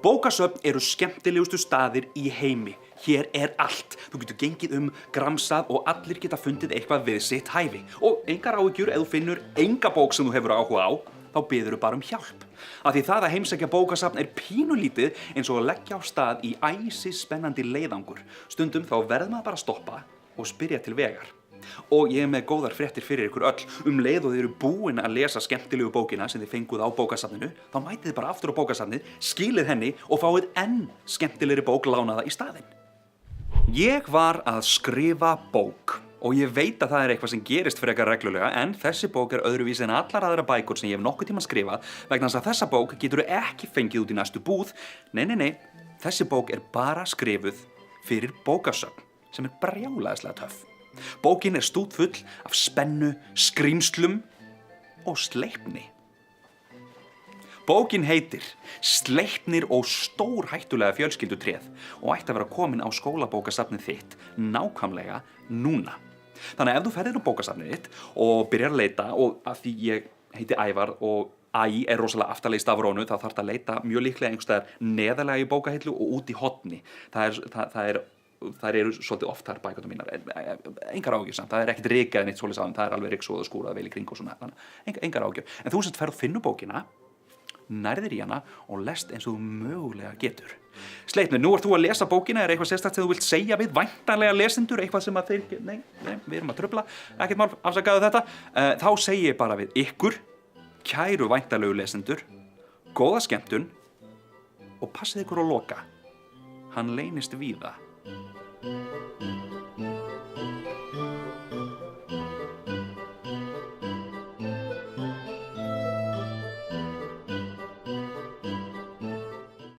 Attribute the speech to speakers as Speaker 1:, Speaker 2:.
Speaker 1: Bókasöfn eru skemmtilegustu staðir í heimi. Hér er allt. Þú getur gengið gramsað og allir geta fundið eitthvað við sitt hæfi. Og engar áhyggjur ef þú finnur enga bók sem þú hefur áhuga á, þá biðurðu bara um hjálp. Af því það að heimsækja bókasafn er pínulítið eins og að leggja á stað í æsispennandi leiðangur. Stundum þá verður maður bara að stoppa og spyrja til vegar. Og ég með góðar fréttir fyrir ykkur öll. Leið og þið eru búin að lesa skemmtilegu bókina sem þið fenguð á bókasafninu, þá mætið þið bara aftur á bókasafnið, skilið henni og fáið enn skemmtilegri bók lánaða í staðinn. Ég var að skrifa bók og ég veit að það er eitthvað sem gerist frekar reglulega, en þessi bók er öðruvísi en allar aðra bækur sem ég hef nokkuð tíma skrifað, vegna þess að þessa bók geturðu ekki fengið út í næstu búð. Nei, þessi bók er bara skrifuð fyrir bókasöfn sem er brjálæðislega töff. Bókin er stútfull af spennu, skrímslum og sleipni. Bókin heitir Sleipnir og stórhættulega fjölskyldutréð og ætti að vera komin á skólabókasafnið þitt nákvæmlega núna. Þannig að ef þú ferðir á bókasafnið þitt og byrjar að leita, og af því ég heiti Ævar og Æ er rosalega aftarlega í stafrónu, þá þarf að leita mjög líklega einhvers staðar neðarlega í bókahillu og út í horni. Það eru svolítið oft þar bækurnar mínar, engar áhyggjur samt, það er ekkert rykað neitt svoleiðis á þeim, það er alveg ryksuð og skúrað vel í kring og svona, engar áhyggjur. En þú sem ferð og finnur bókina, nærðir í hana og lest eins og þú mögulega getur. Sleipnir, nú ert þú að lesa bókina, er eitthvað sérstakt sem þú vilt segja við væntanlega lesendur, eitthvað sem að þeir, nei, við erum að trufla, ekkert mál, afsakaðu þetta. Þá segi ég bara við ykkur, kæru væntanlegu lesendur, góða skemmtun og passið ykkur á loka, hann leynist víða.